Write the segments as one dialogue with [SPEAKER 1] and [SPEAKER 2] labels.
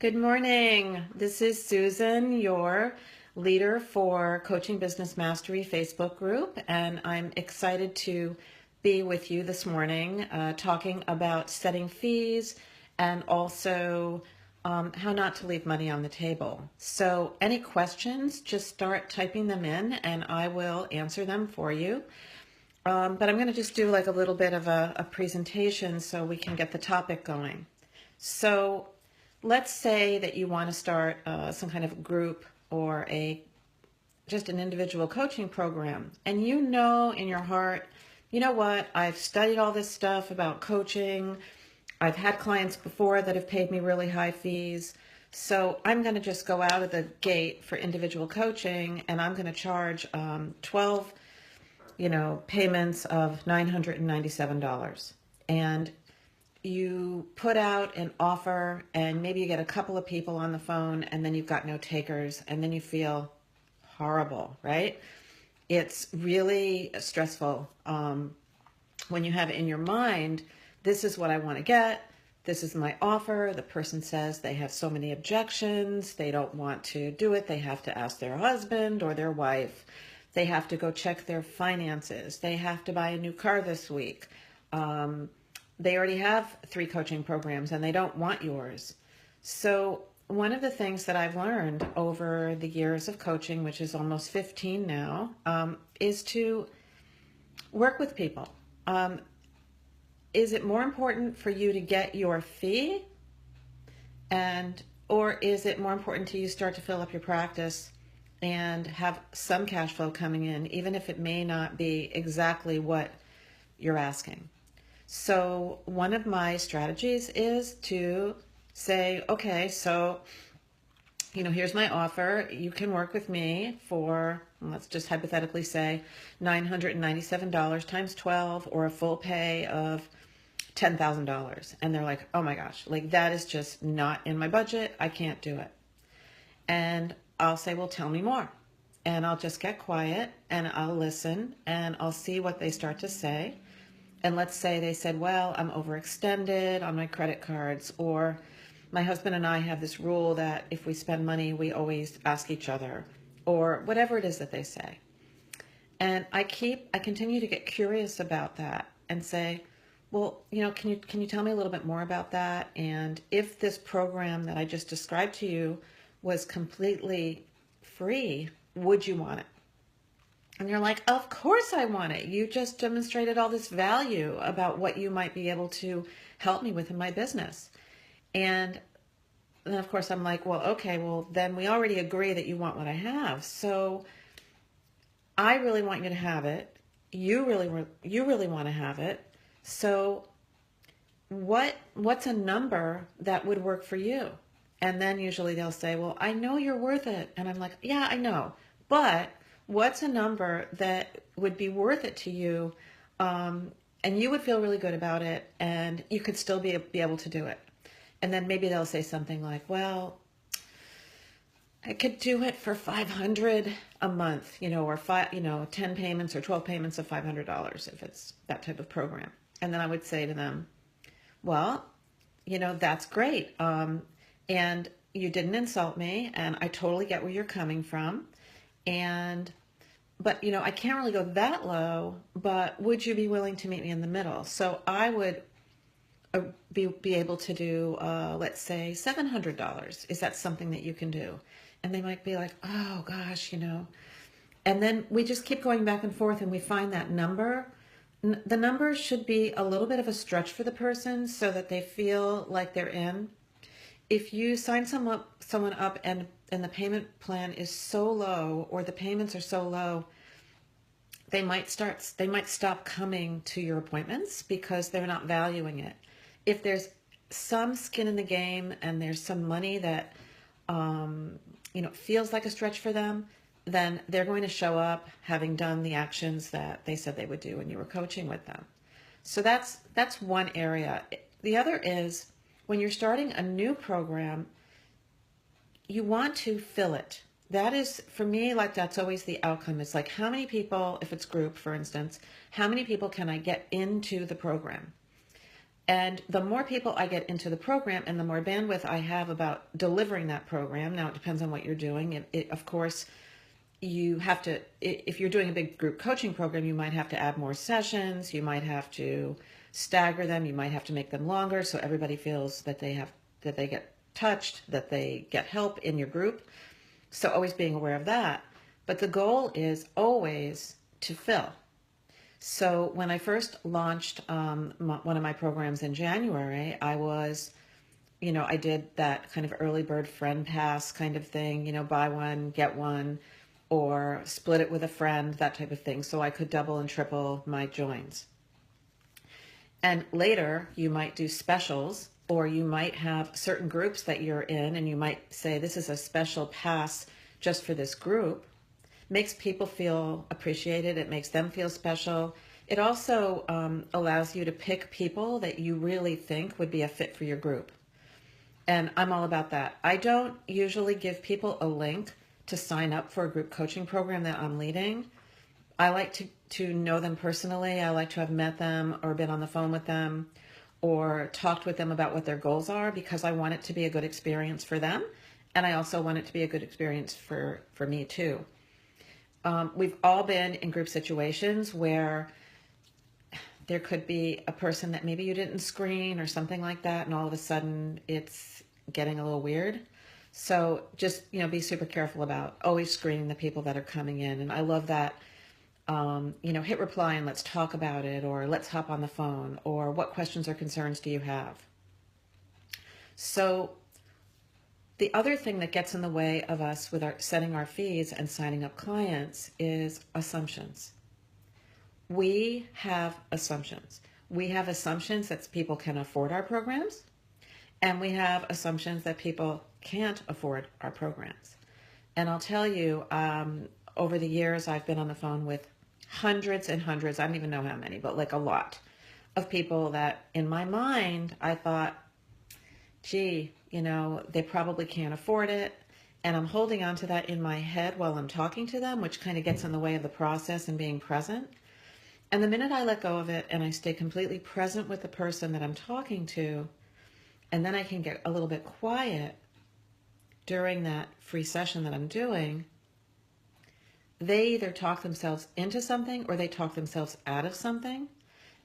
[SPEAKER 1] Good morning. This is Susan, your leader for Coaching Business Mastery Facebook group, and I'm excited to be with you this morning talking about setting fees and also how not to leave money on the table. So, any questions, just start typing them in and I will answer them for you. But I'm going to just do like a little bit of a presentation so we can get the topic going. So let's say that you want to start some kind of group or just an individual coaching program, and you know in your heart, you know what, I've studied all this stuff about coaching. I've had clients before that have paid me really high fees. So I'm going to just go out of the gate for individual coaching and I'm going to charge 12 payments of $997. And you put out an offer and maybe you get a couple of people on the phone and then you've got no takers and then you feel horrible, right? It's really stressful when you have it in your mind, this is what I want to get. This is my offer. The person says they have so many objections. They don't want to do it. They have to ask their husband or their wife. They have to go check their finances. They have to buy a new car this week. They already have 3 coaching programs and they don't want yours. So one of the things that I've learned over the years of coaching, which is almost 15 now, is to work with people. Is it more important for you to get your fee, or is it more important to you start to fill up your practice and have some cash flow coming in, even if it may not be exactly what you're asking? So one of my strategies is to say, okay, so, here's my offer. You can work with me for, let's just hypothetically say, $997 times 12 or a full pay of $10,000. And they're like, oh my gosh, like that is just not in my budget. I can't do it. And I'll say, well, tell me more. And I'll just get quiet and I'll listen and I'll see what they start to say. And let's say they said, well, I'm overextended on my credit cards, or my husband and I have this rule that if we spend money, we always ask each other, or whatever it is that they say. And I continue to get curious about that and say, well, can you tell me a little bit more about that? And if this program that I just described to you was completely free, would you want it? And you're like, of course I want it. You just demonstrated all this value about what you might be able to help me with in my business. And then of course I'm like, well, okay, well then we already agree that you want what I have. So I really want you to have it. You really want to have it. So what's a number that would work for you? And then usually they'll say, well, I know you're worth it. And I'm like, yeah, I know. But what's a number that would be worth it to you, and you would feel really good about it, and you could still be able to do it? And then maybe they'll say something like, well, I could do it for $500 a month, or 10 payments or 12 payments of $500 if it's that type of program. And then I would say to them, well, that's great. And you didn't insult me, and I totally get where you're coming from. But I can't really go that low, but would you be willing to meet me in the middle? So I would be able to do, let's say $700. Is that something that you can do? And they might be like, oh gosh, and then we just keep going back and forth and we find that number. The number should be a little bit of a stretch for the person so that they feel like they're in. If you sign someone up and the payment plan is so low, or the payments are so low, they might stop coming to your appointments because they're not valuing it. If there's some skin in the game and there's some money that feels like a stretch for them, then they're going to show up having done the actions that they said they would do when you were coaching with them. So that's one area. The other is, when you're starting a new program, you want to fill it. That is, for me, like that's always the outcome. It's like, how many people, if it's group, for instance, how many people can I get into the program? And the more people I get into the program and the more bandwidth I have about delivering that program, now it depends on what you're doing. Of course, you have to, if you're doing a big group coaching program, you might have to add more sessions. You might have to stagger them. You might have to make them longer so everybody feels that they get touched, that they get help in your group. So always being aware of that. But the goal is always to fill. So when I first launched one of my programs in January, I did that kind of early bird friend pass kind of thing, buy one, get one, or split it with a friend, that type of thing. So I could double and triple my joins. And later you might do specials, or you might have certain groups that you're in and you might say, this is a special pass just for this group. Makes people feel appreciated. It makes them feel special. It also allows you to pick people that you really think would be a fit for your group. And I'm all about that. I don't usually give people a link to sign up for a group coaching program that I'm leading. I like to know them personally. I like to have met them or been on the phone with them or talked with them about what their goals are, because I want it to be a good experience for them. And I also want it to be a good experience for me too. We've all been in group situations where there could be a person that maybe you didn't screen or something like that, and all of a sudden it's getting a little weird. So just, be super careful about always screening the people that are coming in. And I love that, hit reply and let's talk about it, or let's hop on the phone, or what questions or concerns do you have? So the other thing that gets in the way of us with setting our fees and signing up clients is assumptions. We have assumptions. We have assumptions that people can afford our programs, and we have assumptions that people can't afford our programs. And I'll tell you, over the years, I've been on the phone with hundreds and hundreds, I don't even know how many, but like a lot of people that in my mind, I thought, gee, they probably can't afford it. And I'm holding on to that in my head while I'm talking to them, which kind of gets in the way of the process and being present. And the minute I let go of it and I stay completely present with the person that I'm talking to, and then I can get a little bit quiet during that free session that I'm doing, they either talk themselves into something or they talk themselves out of something,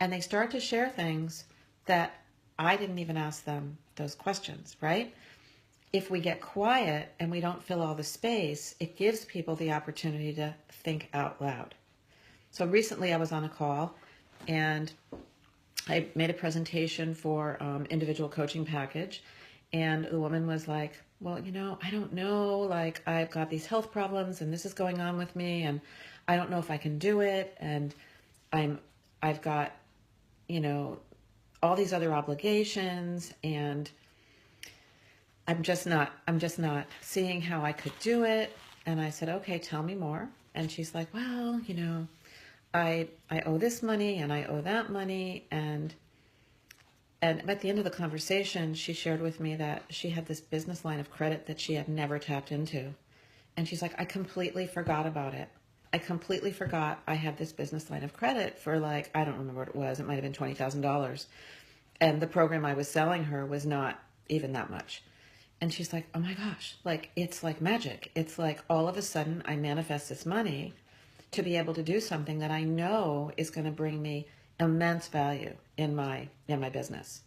[SPEAKER 1] and they start to share things that I didn't even ask them those questions, right? If we get quiet and we don't fill all the space, it gives people the opportunity to think out loud. So recently I was on a call and I made a presentation for individual coaching package, and the woman was like, well, I don't know, like I've got these health problems and this is going on with me and I don't know if I can do it, and I've got, all these other obligations, and I'm just not seeing how I could do it. And I said, okay, tell me more. And she's like, well, I owe this money and I owe that money. And at the end of the conversation, she shared with me that she had this business line of credit that she had never tapped into. And she's like, I completely forgot about it. I completely forgot I had this business line of credit for I don't remember what it was. It might have been $20,000. And the program I was selling her was not even that much. And she's like, oh my gosh, it's like magic. It's like all of a sudden I manifest this money to be able to do something that I know is going to bring me immense value in my business.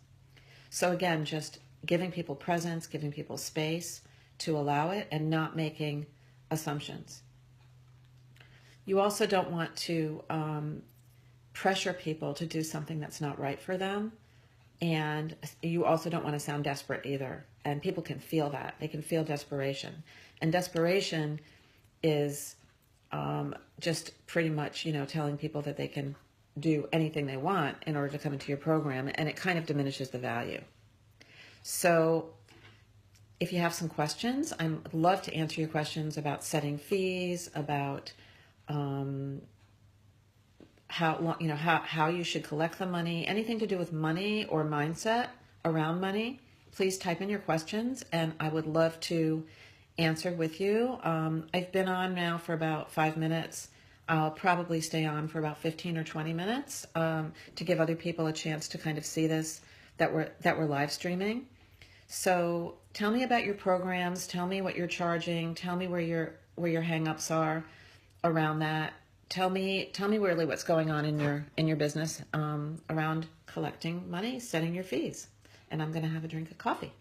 [SPEAKER 1] So again, just giving people presence, giving people space to allow it, and not making assumptions. You also don't want to pressure people to do something that's not right for them. And you also don't want to sound desperate either. And people can feel that. They can feel desperation. And desperation is just pretty much, telling people that they can do anything they want in order to come into your program. And it kind of diminishes the value. So if you have some questions, I'd love to answer your questions about setting fees, about how you should collect the money, anything to do with money or mindset around money. Please type in your questions and I would love to answer with you. I've been on now for about 5 minutes. I'll probably stay on for about 15 or 20 minutes to give other people a chance to kind of see this that we're live streaming. So tell me about your programs. Tell me what you're charging. Tell me where your hangups are around that. Tell me really what's going on in your business around collecting money, setting your fees. And I'm going to have a drink of coffee.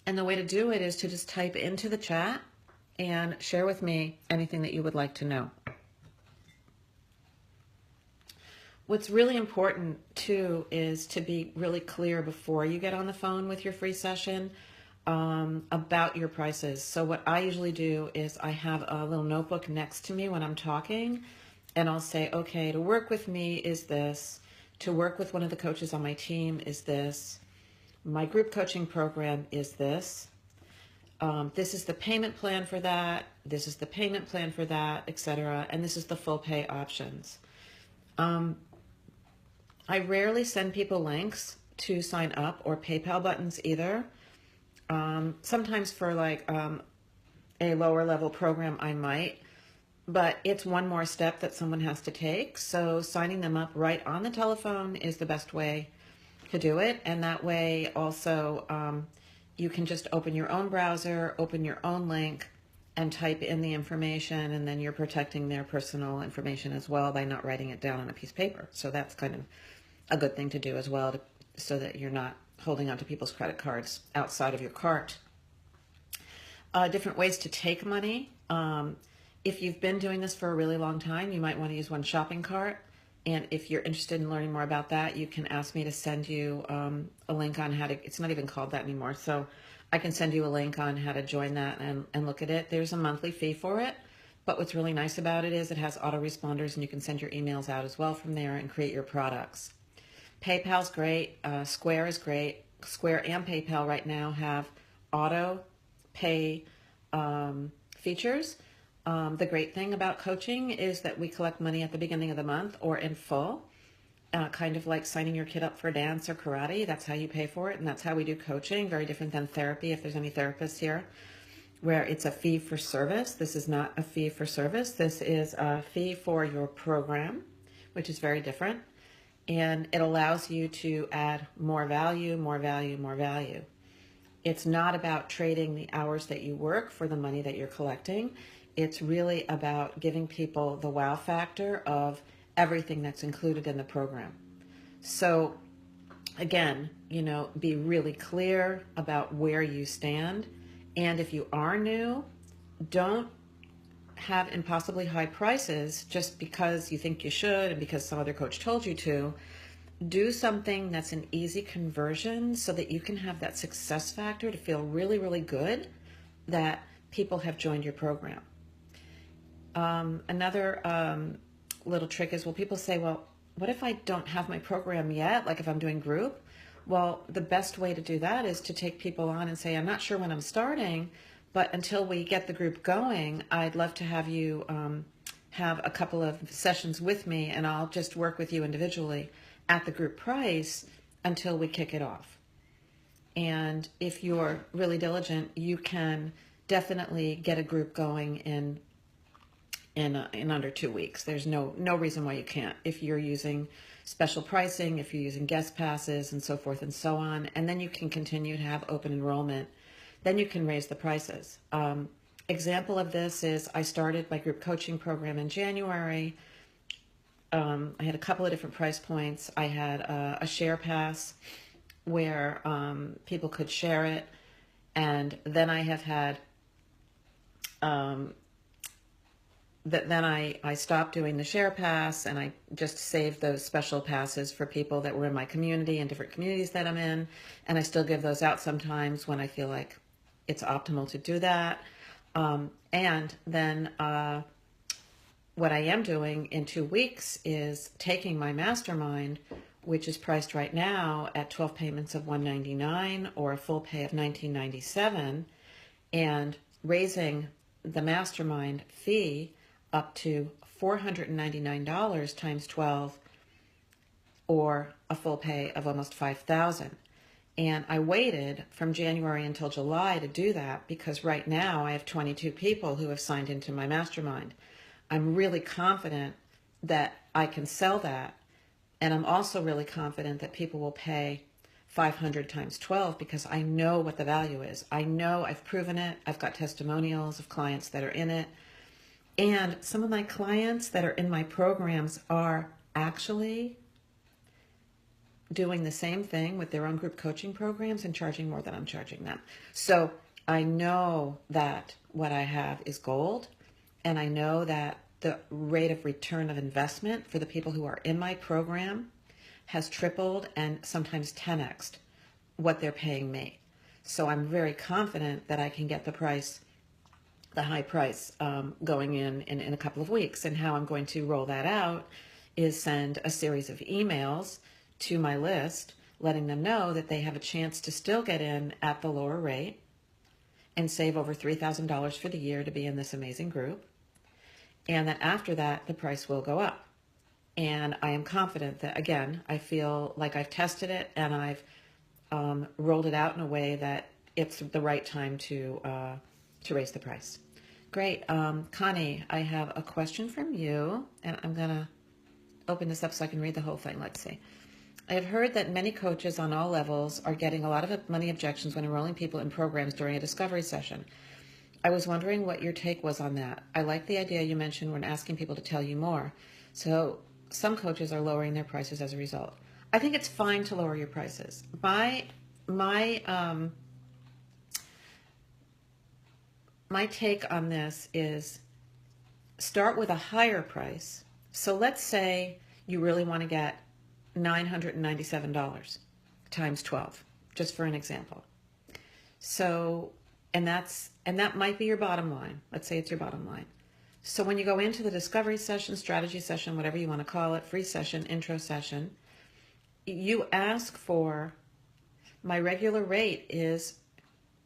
[SPEAKER 1] And the way to do it is to just type into the chat and share with me anything that you would like to know. What's really important too is to be really clear before you get on the phone with your free session about your prices. So what I usually do is I have a little notebook next to me when I'm talking, and I'll say, okay, to work with me is this, to work with one of the coaches on my team is this, my group coaching program is this, this is the payment plan for that, this is the payment plan for that, etc., and this is the full pay options. I rarely send people links to sign up or PayPal buttons either. Sometimes for like a lower level program I might, but it's one more step that someone has to take. So signing them up right on the telephone is the best way to do it. And that way also you can just open your own browser, open your own link, and type in the information, and then you're protecting their personal information as well by not writing it down on a piece of paper. So that's kind of a good thing to do as well, so that you're not holding onto people's credit cards outside of your cart. Different ways to take money. If you've been doing this for a really long time, you might want to use one shopping cart. And if you're interested in learning more about that, you can ask me to send you a link on how to, it's not even called that anymore. So I can send you a link on how to join that and look at it. There's a monthly fee for it. But what's really nice about it is it has autoresponders, and you can send your emails out as well from there and create your products. PayPal's great. Square is great. Square and PayPal right now have auto pay features. The great thing about coaching is that we collect money at the beginning of the month or in full, kind of like signing your kid up for dance or karate. That's how you pay for it, and that's how we do coaching. Very different than therapy, if there's any therapists here, where it's a fee for service. This is not a fee for service. This is a fee for your program, which is very different. And it allows you to add more value, more value, more value. It's not about trading the hours that you work for the money that you're collecting. It's really about giving people the wow factor of everything that's included in the program. So again, be really clear about where you stand. And if you are new, don't have impossibly high prices just because you think you should and because some other coach told you to. Do something that's an easy conversion so that you can have that success factor to feel really, really good that people have joined your program. Another little trick is, people say, well, what if I don't have my program yet? Like if I'm doing group? Well, the best way to do that is to take people on and say, I'm not sure when I'm starting, but until we get the group going, I'd love to have you have a couple of sessions with me, and I'll just work with you individually at the group price until we kick it off. And if you're really diligent, you can definitely get a group going in under 2 weeks. There's no reason why you can't, if you're using special pricing, if you're using guest passes and so forth and so on. And then you can continue to have open enrollment. Then you can raise the prices. Example of this is I started my group coaching program in January. I had a couple of different price points. I had a share pass where people could share it. And then I have had, then I stopped doing the share pass, and I just saved those special passes for people that were in my community and different communities that I'm in. And I still give those out sometimes when I feel like it's optimal to do that. And then what I am doing in 2 weeks is taking my mastermind, which is priced right now at 12 payments of $199 or a full pay of $19.97, and raising the mastermind fee up to $499 times 12, or a full pay of almost $5,000. And I waited from January until July to do that because right now I have 22 people who have signed into my mastermind. I'm really confident that I can sell that. And I'm also really confident that people will pay 500 times 12 because I know what the value is. I know I've proven it. I've got testimonials of clients that are in it. And some of my clients that are in my programs are actually doing the same thing with their own group coaching programs and charging more than I'm charging them. So I know that what I have is gold, and I know that the rate of return of investment for the people who are in my program has tripled and sometimes 10x'd what they're paying me. So I'm very confident that I can get the high price going in a couple of weeks. And how I'm going to roll that out is send a series of emails to my list, letting them know that they have a chance to still get in at the lower rate and save over $3,000 for the year to be in this amazing group. And that after that, the price will go up. And I am confident that, again, I feel like I've tested it and I've rolled it out in a way that it's the right time to raise the price. Great. Connie, I have a question from you, and I'm going to open this up so I can read the whole thing. Let's see. I have heard that many coaches on all levels are getting a lot of money objections when enrolling people in programs during a discovery session. I was wondering what your take was on that. I like the idea you mentioned when asking people to tell you more. So some coaches are lowering their prices as a result. I think it's fine to lower your prices. My take on this is start with a higher price. So let's say you really want to get $997 times 12, just for an example. So, and that might be your bottom line. Let's say it's your bottom line. So when you go into the discovery session, strategy session, whatever you want to call it, free session, intro session, you ask for, my regular rate is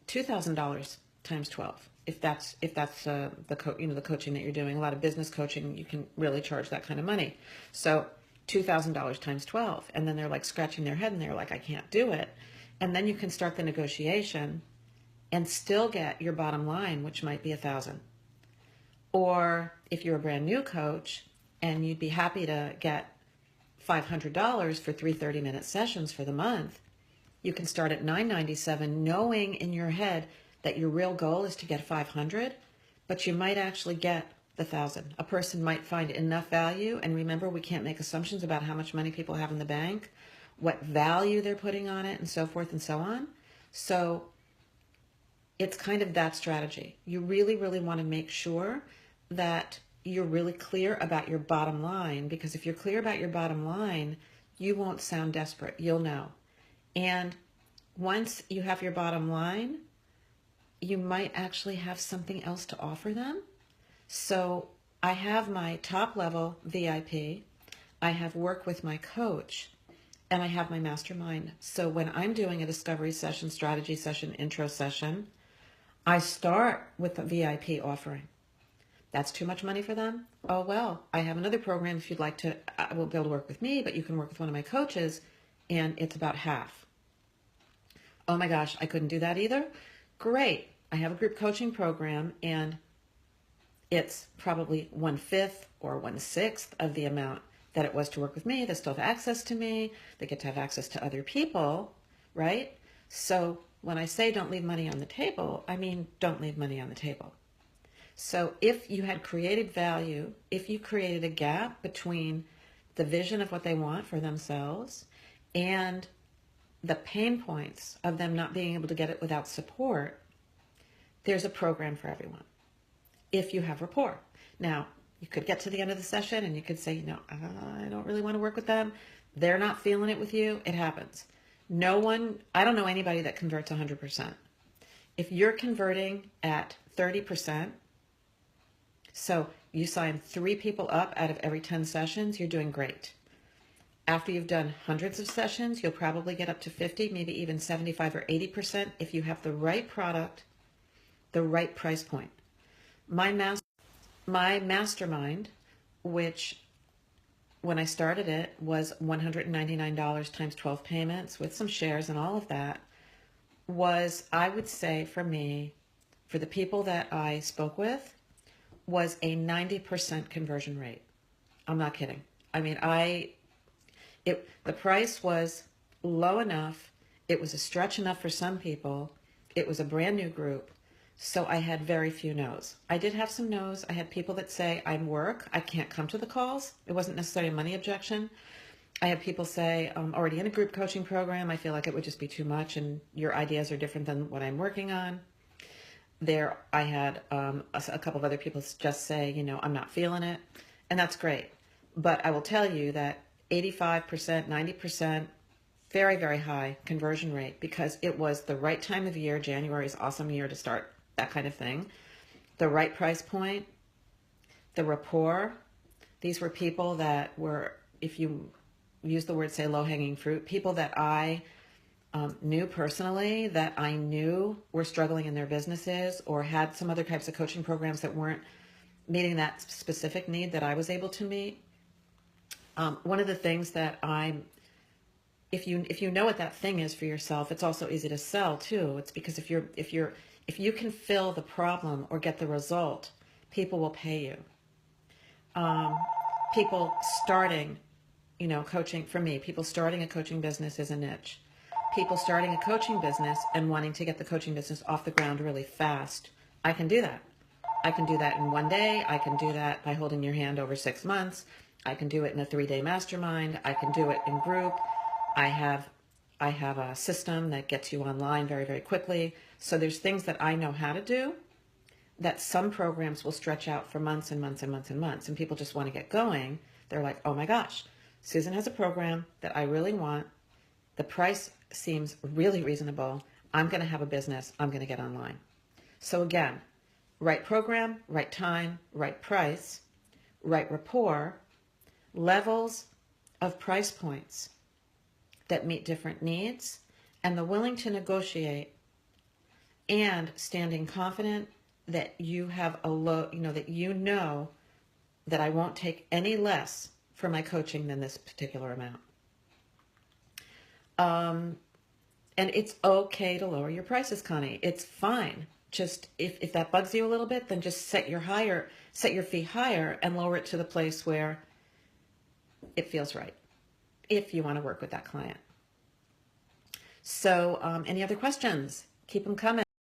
[SPEAKER 1] $2,000 times 12. If that's the coaching that you're doing. A lot of business coaching, you can really charge that kind of money. So $2,000 times 12. And then they're like scratching their head and they're like, I can't do it. And then you can start the negotiation and still get your bottom line, which might be $1,000. Or if you're a brand new coach and you'd be happy to get $500 for 3 30-minute sessions for the month, you can start at $997, knowing in your head that your real goal is to get 500, but you might actually get the 1,000. A person might find enough value, and remember, we can't make assumptions about how much money people have in the bank, what value they're putting on it, and so forth and so on. So it's kind of that strategy. You really, really want to make sure that you're really clear about your bottom line, because if you're clear about your bottom line, you won't sound desperate. You'll know. And once you have your bottom line, you might actually have something else to offer them. So I have my top level VIP, I have work with my coach, and I have my mastermind. So when I'm doing a discovery session, strategy session, intro session, I start with the VIP offering. That's too much money for them? Oh, well, I have another program if you'd like to. I won't be able to work with me, but you can work with one of my coaches, and it's about half. Oh my gosh, I couldn't do that either? Great. I have a group coaching program, and it's probably 1/5 or 1/6 of the amount that it was to work with me. They still have access to me. They get to have access to other people, right? So when I say don't leave money on the table, I mean don't leave money on the table. So if you had created value, if you created a gap between the vision of what they want for themselves and the pain points of them not being able to get it without support, there's a program for everyone if you have rapport. Now, you could get to the end of the session and you could say, I don't really want to work with them. They're not feeling it with you. It happens. I don't know anybody that converts 100%. If you're converting at 30%, so you sign 3 people up out of every 10 sessions, you're doing great. After you've done hundreds of sessions, you'll probably get up to 50, maybe even 75 or 80% if you have the right product, the right price point. My mastermind, which when I started it was $199 times 12 payments with some shares and all of that was, I would say for me, for the people that I spoke with, was a 90% conversion rate. I'm not kidding. I mean, the price was low enough. It was a stretch enough for some people. It was a brand new group. So I had very few no's. I did have some no's. I had people that say, I'm work, I can't come to the calls. It wasn't necessarily a money objection. I had people say, I'm already in a group coaching program. I feel like it would just be too much and your ideas are different than what I'm working on. I had a couple of other people just say, I'm not feeling it. And that's great. But I will tell you that 85%, 90%, very, very high conversion rate because it was the right time of year. January is an awesome year to start that kind of thing. The right price point, the rapport. These were people that were, if you use the word, say, low-hanging fruit, people that I knew personally, that I knew were struggling in their businesses or had some other types of coaching programs that weren't meeting that specific need that I was able to meet. One of the things that if you know what that thing is for yourself, it's also easy to sell too. It's because if you can fill the problem or get the result, people will pay you. People starting, coaching, for me, people starting a coaching business is a niche. People starting a coaching business and wanting to get the coaching business off the ground really fast, I can do that. I can do that in one day. I can do that by holding your hand over 6 months. I can do it in a 3-day mastermind. I can do it in group. I have a system that gets you online very, very quickly. So there's things that I know how to do that some programs will stretch out for months and months and months and months. And people just want to get going. They're like, oh my gosh, Susan has a program that I really want. The price seems really reasonable. I'm going to have a business. I'm going to get online. So again, right program, right time, right price, right rapport, levels of price points that meet different needs, and the willing to negotiate and standing confident that you have that I won't take any less for my coaching than this particular amount. And it's okay to lower your prices, Connie. It's fine. Just if that bugs you a little bit, then just set your fee higher and lower it to the place where it feels right if you want to work with that client. So any other questions? Keep them coming.